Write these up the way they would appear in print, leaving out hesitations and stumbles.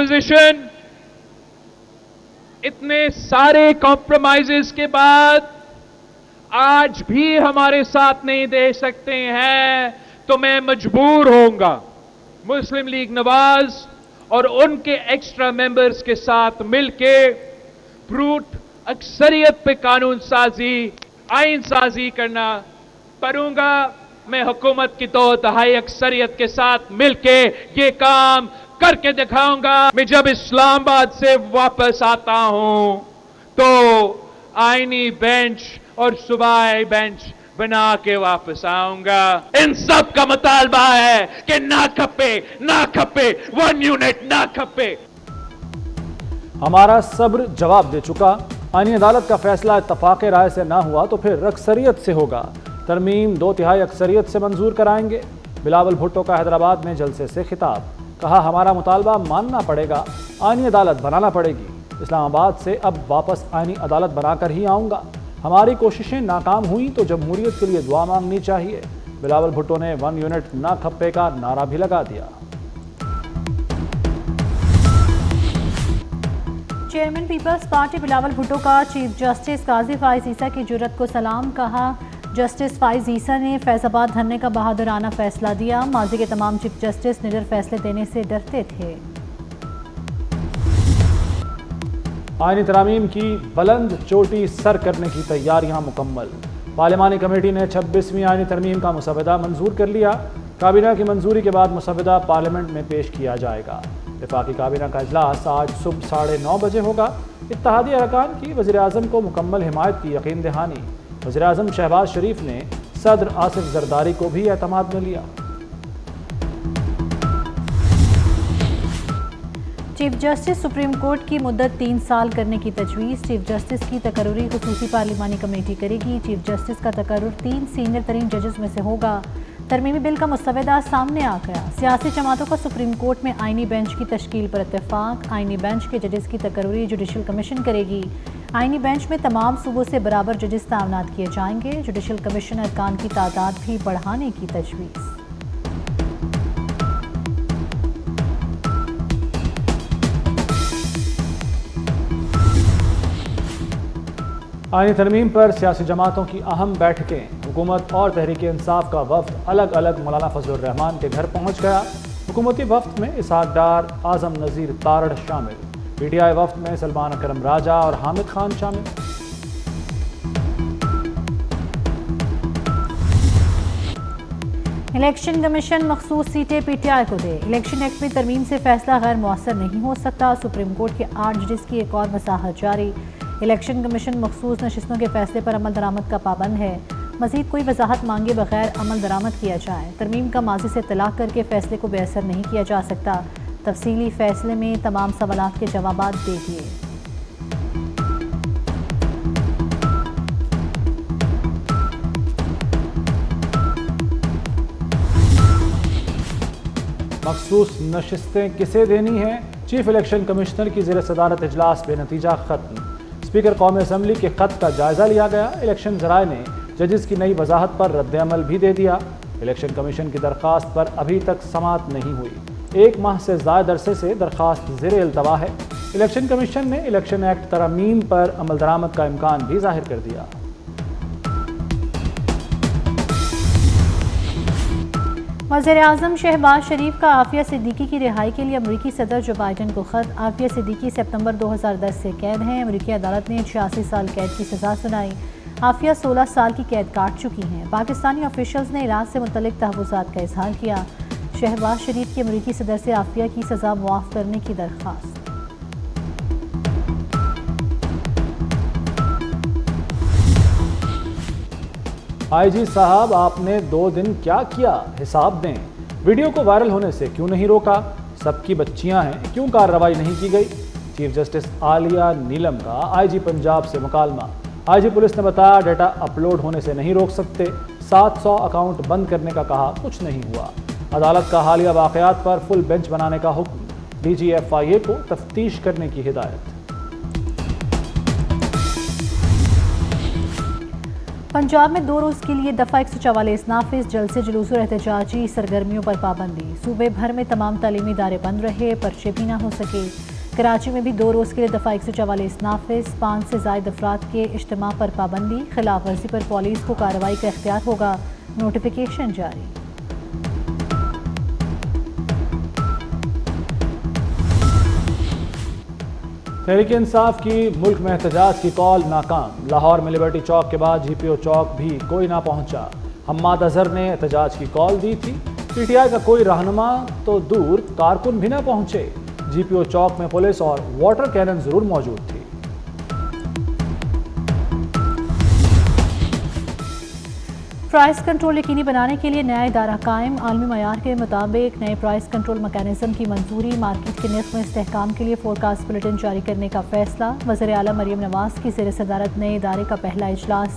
Opposition इतने सारे compromises के बाद आज भी हमारे साथ नहीं दे सकते हैं, तो मैं मजबूर होऊंगा मुस्लिम लीग नवाज और उनके एक्स्ट्रा मेंबर्स के साथ मिलके ब्रूट अक्सरियत पे कानून साजी, आइन साजी करना करूंगा। मैं हुकूमत की 2/3 अक्सरियत के साथ मिलके ये काम करके दिखाऊंगा। मैं जब इस्लामाबाद से वापस आता हूं तो आईनी बेंच और सूबाई बेंच बना के वापस आऊंगा। इन सब का मुतालबा है कि ना खपे 1 यूनिट ना खपे। हमारा सब्र जवाब दे चुका। आईनी अदालत का फैसला इत्तफाक राय से ना हुआ तो फिर अक्सरियत से होगा। तरमीम 2/3 अक्सरियत से मंजूर कराएंगे। बिलावल भुट्टो का हैदराबाद में जलसे से खिताब। कहा, हमारा मुतालबा मानना पड़ेगा, आईनी अदालत बनाना पड़ेगी। इस्लामाबाद से अब वापस आईनी अदालत बनाकर ही आऊँगा। हमारी कोशिशें नाकाम हुई तो जमहूरियत के लिए दुआ मांगनी चाहिए। बिलावल भुट्टो ने 1 यूनिट ना खप्पे का नारा भी लगा दिया। चेयरमैन पीपल्स पार्टी बिलावल भुट्टो का चीफ जस्टिस काजी फाइज ईसा की जुर्रत को सलाम। कहा, जस्टिस फाइज ईसा ने फैजाबाद धरने का बहादुराना फैसला दिया। माजी के तमाम चीफ जस्टिस निडर फैसले देने से डरते थे। आईनी तरामीम की बुलंद चोटी सर करने की तैयारियां मुकम्मल। पार्लिमानी कमेटी ने 26वीं आईनी तरमीम का मुसवदा मंजूर कर लिया। काबीना की मंजूरी के बाद मुसवदा पार्लियामेंट में पेश किया जाएगा। वफाकी काबीना का इजलास आज सुबह 9:30 बजे होगा। इत्तेहादी अरकान की वज़ीर आज़म को मुकम्मल हिमायत की यकीन दहानी। वज़ीर आज़म शहबाज शरीफ ने सदर आसिफ जरदारी को भी एतमाद में लिया। चीफ जस्टिस सुप्रीम कोर्ट की मुद्दत 3 साल करने की तजवीज़। चीफ जस्टिस की तकर्रुरी खुसूसी पार्लिमानी कमेटी करेगी। चीफ जस्टिस का तकर्रुर 3 सीनियर तरीन जजेस में से होगा। तरमीमी बिल का मुसवदा सामने आ गया। सियासी जमातों का सुप्रीम कोर्ट में आईनी बेंच की तश्कील पर इत्तेफाक। आईनी बेंच के जजेस की तकर्रुरी जुडिशल कमीशन करेगी। आईनी बेंच में तमाम सूबों से बराबर जजेस तैनात किए जाएंगे। जुडिशल कमीशन अरकान की तादाद भी बढ़ाने की तजवीज़। आईनी तरमीम पर सियासी जमातों की अहम बैठकें। हुकूमत और तहरीक इंसाफ का वफ्द अलग अलग मौलाना फजलुर रहमान के घर पहुँच गया। हुकूमती वफ्द में इसहाक डार, आजम नज़ीर तारड़ शामिल। PTI वफ्द में सलमान अकरम राजा और हामिद खान शामिल। इलेक्शन कमीशन मखसूस सीटें PTI को दे। इलेक्शन एक्ट में तरमीम से फैसला गैर मौसर नहीं हो सकता। सुप्रीम कोर्ट के 8 जजेस की एक और वसाहत जारी। इलेक्शन कमीशन मखसूस नशिस्तों के फैसले पर अमल दरामद का पाबंद है। मजीद कोई वजाहत मांगे बगैर अमल दरामद किया जाए। तरमीम का माजी से तलाक करके फैसले को बेअसर नहीं किया जा सकता। तफसीली फैसले में तमाम सवालात के जवाबात दे दिए। मखसूस नशिस्तें किसे देनी हैं? चीफ इलेक्शन कमिश्नर की ज़ेर सदारत इजलास बेनतीजा खत्म। स्पीकर कौमी असम्बली के खत का जायजा लिया गया। इलेक्शन ज़राए ने जजेस की नई वजाहत पर रद्द-ए-अमल भी दे दिया। इलेक्शन कमीशन की दरख्वास्त पर अभी तक समाअत नहीं हुई। 1 माह से ज़ायद अरसे से दरख्वास्त ज़ेर इल्तवा है। इलेक्शन कमीशन ने इलेक्शन एक्ट तरमीम पर अमल दरामद का इम्कान भी जाहिर कर दिया। वज़ीर आज़म शहबाज शरीफ का आफिया सिद्दीकी की रिहाई के लिए अमरीकी सदर जो बाइडन को खत। आफिया सिद्दीकी सितंबर 2010 से कैद हैं। अमरीकी अदालत ने 86 साल कैद की सज़ा सुनाई। आफिया 16 साल की कैद काट चुकी हैं। पाकिस्तानी ऑफिशियल्स ने इराक़ से मुतल्लिक़ तहफ़्फ़ुज़ात का इज़हार किया। शहबाज शरीफ की अमरीकी सदर से आफिया की सज़ा मुआफ़ करने की दरख्वास्त। IG साहब, आपने 2 दिन क्या किया, हिसाब दें। वीडियो को वायरल होने से क्यों नहीं रोका? सबकी बच्चियां हैं, क्यों कार्रवाई नहीं की गई? चीफ जस्टिस आलिया नीलम का IG पंजाब से मुकालमा। IG पुलिस ने बताया, डेटा अपलोड होने से नहीं रोक सकते। 700 अकाउंट बंद करने का कहा, कुछ नहीं हुआ। अदालत का हालिया वाक़यात पर फुल बेंच बनाने का हुक्म। DG FIA को तफ्तीश करने की हिदायत। पंजाब में 2 रोज़ के लिए दफ़ा 144 नाफिज, जलसे जुलूस और एहतजाजी सरगर्मियों पर पाबंदी। सूबे भर में तमाम तालीमी इदारे बंद रहे, पर्चे भी ना हो सके। कराची में भी 2 रोज़ के लिए दफ़ा 144 नाफिज, 5 से ज़ायद अफराद के इज्तिमा पर पाबंदी। खिलाफ वर्जी पर पुलिस को कार्रवाई का इख्तियार होगा, नोटिफिकेशन जारी। तहरीक इंसाफ की मुल्क में एहतजाज की कॉल नाकाम। लाहौर में लिबर्टी चौक के बाद GPO चौक भी कोई ना पहुंचा। हम्माद अजहर ने एहतजाज की कॉल दी थी। PTI का कोई रहनुमा तो दूर, कारकुन भी ना पहुंचे। GPO चौक में पुलिस और वाटर कैनन जरूर मौजूद थी। प्राइस कंट्रोल यकीनी बनाने के लिए नया इदारा कायम। आलमी मयार के मुताबिक नए प्राइस कंट्रोल मैकेनिज्म की मंजूरी। मार्केट के नर्ख में इस्तेहकाम के लिए फोरकास्ट बुलेटिन जारी करने का फैसला। वज़ीर आला मरियम नवाज की ज़ेर सदारत नए इदारे का पहला इजलास।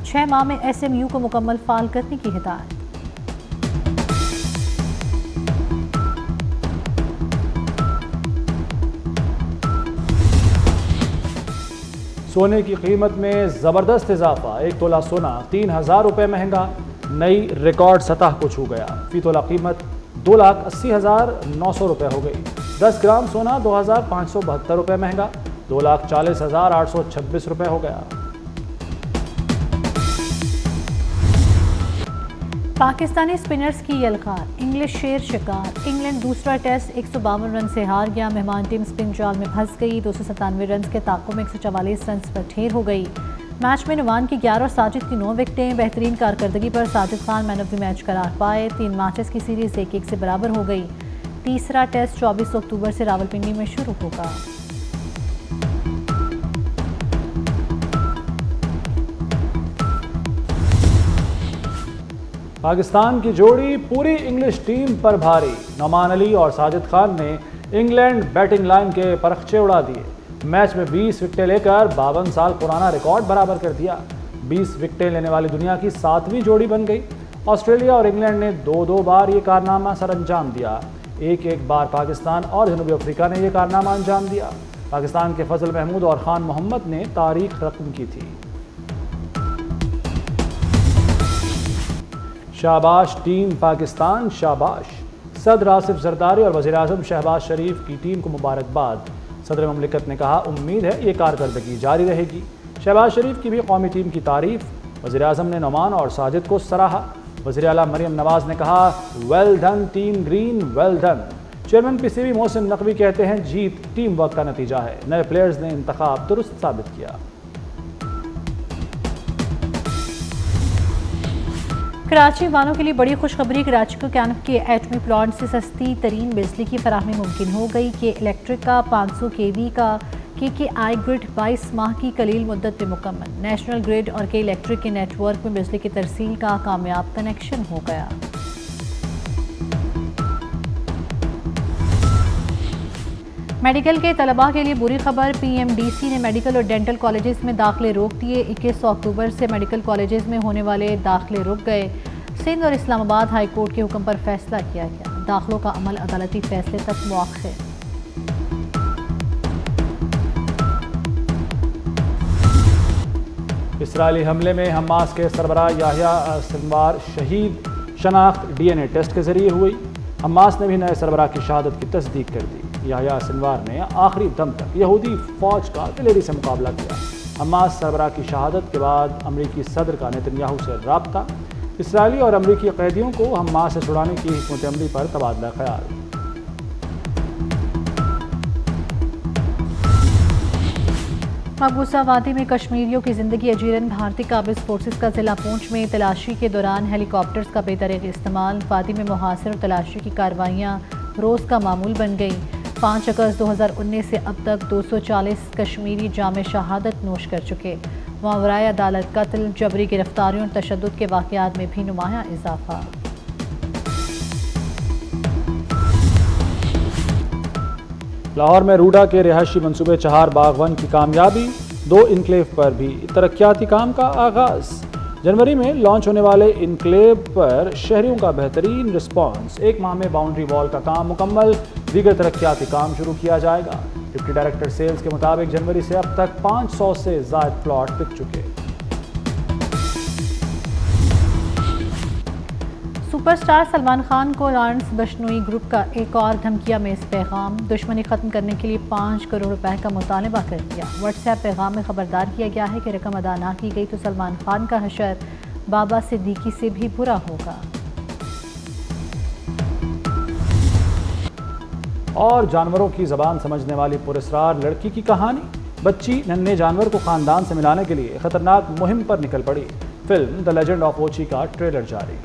6 माह में SMU को मुकम्मल फाल करने की हिदायत। सोने की कीमत में ज़बरदस्त इजाफा। 1 तोला सोना 3000 रुपये महंगा, नई रिकॉर्ड सतह को छू गया। फी तोला कीमत 2,80,900 रुपये हो गई। 10 ग्राम सोना 2,572 रुपये महंगा, 2,40,826 रुपये हो गया। पाकिस्तानी स्पिनर्स की यलगार, इंग्लिश शेर शिकार। इंग्लैंड दूसरा टेस्ट 152 रन से हार गया। मेहमान टीम स्पिन जाल में फंस गई। 297 रन के ताक़ुब में 144 रन पर ढेर हो गई। मैच में नुमान की 11 और साजिद की 9 विकेटें। बेहतरीन कारकर्दगी पर Sajid Khan man of the match करार पाए। 3 मैचेस की सीरीज 1-1 से बराबर हो गई। तीसरा टेस्ट 24 अक्टूबर से रावलपिंडी में शुरू होगा। पाकिस्तान की जोड़ी पूरी इंग्लिश टीम पर भारी। नोमान अली और साजिद खान ने इंग्लैंड बैटिंग लाइन के परखचे उड़ा दिए। मैच में 20 विकेटें लेकर 52 साल पुराना रिकॉर्ड बराबर कर दिया। 20 विकेटें लेने वाली दुनिया की 7वीं जोड़ी बन गई। ऑस्ट्रेलिया और इंग्लैंड ने 2-2 बार ये कारनामा सर अंजाम दिया। एक बार पाकिस्तान और जनूबी अफ्रीका ने यह कारनामा अंजाम दिया। पाकिस्तान के फजल महमूद और खान मोहम्मद ने तारीख रकम की थी। शाबाश टीम पाकिस्तान, शाबाश। सदर आसिफ जरदारी और वज़ीर आज़म शहबाज शरीफ की टीम को मुबारकबाद। सदर ममलिकत ने कहा, उम्मीद है ये कारकर्दगी जारी रहेगी। शहबाज शरीफ की भी कौमी टीम की तारीफ। वज़ीर आज़म ने नोमान और साजिद को सराहा। वज़ीर आला मरियम नवाज ने कहा, well done team green, well done. Chairman PCB Mohsin Naqvi कहते हैं, जीत टीम वर्क का नतीजा है। नए प्लेयर्स ने इंतखाब दुरुस्त साबित किया। कराची वालों के लिए बड़ी खुशखबरी। कराची को कैनप के एटमी प्लांट से सस्ती तरीन बिजली की फराहमी मुमकिन हो गई। के इलेक्ट्रिक का 500 kV का KKI ग्रिड 22 माह की कलील मुद्दत में मुकम्मल। नेशनल ग्रिड और के इलेक्ट्रिक के नेटवर्क में बिजली की तरसील का कामयाब कनेक्शन हो गया। मेडिकल के तलबा के लिए बुरी खबर। PMDC ने मेडिकल और डेंटल कॉलेजेस में दाखिले रोक दिए। 21 अक्टूबर से मेडिकल कॉलेजेस में होने वाले दाखिले रुक गए। सिंध और इस्लामाबाद हाई कोर्ट के हुक्म पर फैसला किया गया। दाखिलों का अमल अदालती फैसले तक मुअख्खर। इसराइली हमले में हमास के सरबराह याह्या सिनवार शहीद शनाख्त DNA टेस्ट के जरिए हुई। हमास ने भी नए सरबराह की शहादत की तस्दीक कर दी। याह्या सिनवार ने आखिरी दम तक यहूदी फौज का दिलेरी से मुकाबला किया। हमास सरबराह की शहादत के बाद अमरीकी सदर का नेतन्याहू से राब्ता। इसराइली और अमरीकी कैदियों को हमास से छुड़ाने की हिकमत अमली पर तबादला ख्याल। मकबूसा वादी में कश्मीरियों की जिंदगी अजीरन। भारतीय काबिज फोर्सेस का जिला पूंछ में तलाशी के दौरान हेलीकॉप्टर्स का बेतरकीब इस्तेमाल। वादी में मुहासिर और तलाशी की कार्रवाइयाँ रोज़ का मामूल बन गई। 5 अगस्त 2019 से अब तक 240 कश्मीरी जाम शहादत नोश कर चुके। मावराए अदालत कत्ल, जबरी गिरफ्तारियों और तशद्दुद के वाक़यात में भी नुमायां इजाफा। लाहौर में रूडा के रिहायशी मनसूबे चहार बाग 1 की कामयाबी। 2 इनक्लेव पर भी तरक्याती काम का आगाज़। जनवरी में लॉन्च होने वाले इनक्लेव पर शहरियों का बेहतरीन रिस्पांस। 1 माह में बाउंड्री वॉल का काम मुकम्मल। दीगर तरक्याती काम शुरू किया जाएगा। डिप्टी डायरेक्टर सेल्स के मुताबिक जनवरी से अब तक 500 से ज़ायद प्लॉट बिक चुके। सुपरस्टार सलमान खान को लॉरेंस बिश्नोई ग्रुप का एक और धमकिया में इस पैगाम, दुश्मनी खत्म करने के लिए 5 करोड़ रुपए का मुतालबा कर दिया। व्हाट्सएप पैगाम में खबरदार किया गया है कि रकम अदा ना की गई तो सलमान खान का हशर बाबा सिद्दीकी से भी बुरा होगा। और जानवरों की जबान समझने वाली पुरस्कार लड़की की कहानी, बच्ची नन्हे जानवर को खानदान से मिलाने के लिए खतरनाक मुहिम पर निकल पड़ी। फिल्म द लेजेंड ऑफ ओची का ट्रेलर जारी।